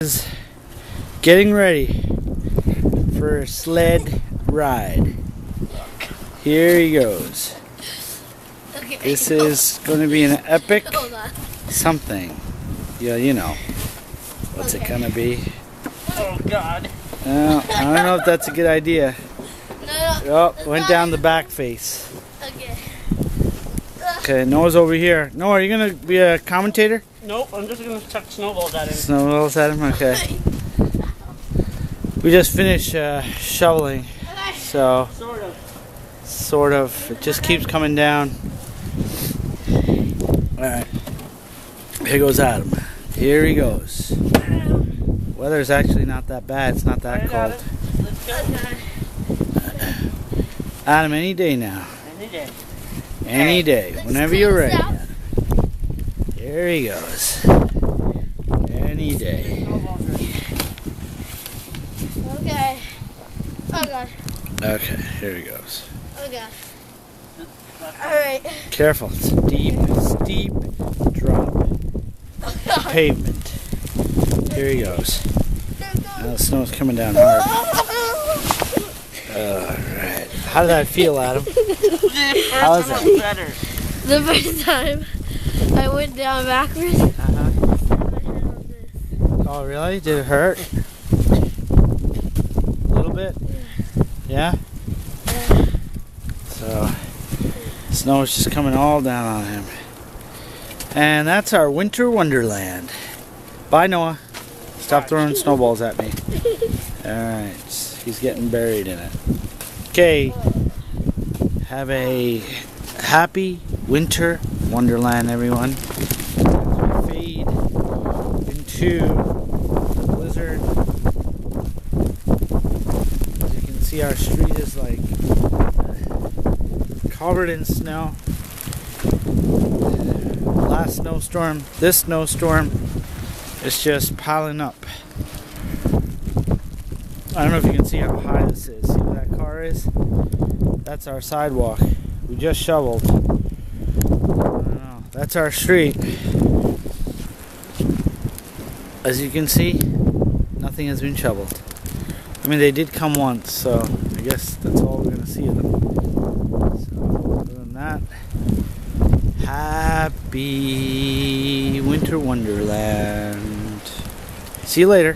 Is getting ready for a sled ride. Here he goes. Okay. This is going to be an epic Hold on. something. Yeah, you know. What's it going to be? Oh God. I don't know if that's a good idea. No. Oh, went down the back face. Okay. Okay, Noah's over here. Noah, are you going to be a commentator? Nope, I'm just gonna chuck snowballs at him. Snowballs at him? Okay. We just finished shoveling, so sort of. It just keeps coming down. Alright. Here goes Adam. Here he goes. Weather's actually not that bad. It's not that cold. Let's go. Adam, any day now. Any day. Any day. Whenever you're ready. Here he goes. Any day. Okay. Oh God. Okay, here he goes. Oh God. Alright. Careful. Steep drop. Pavement. Here he goes. Now the snow's coming down hard. Alright. How did that feel, Adam? How was that? Better. The first time I went down backwards. Oh, really? Did it hurt? A little bit? Yeah? So, snow is just coming all down on him. And that's our winter wonderland. Bye, Noah. Stop throwing snowballs at me. Alright, he's getting buried in it. Okay, have a happy winter wonderland, everyone. Fade into the blizzard. As you can see, our street is like covered in snow. Last snowstorm, this snowstorm, it's just piling up. I don't know if you can see how high this is. See where that car is? That's our sidewalk. We just shoveled. I don't know. That's our street. As you can see, nothing has been shoveled. I mean, they did come once, so I guess that's all we're going to see of them. So, other than that, happy winter wonderland. See you later.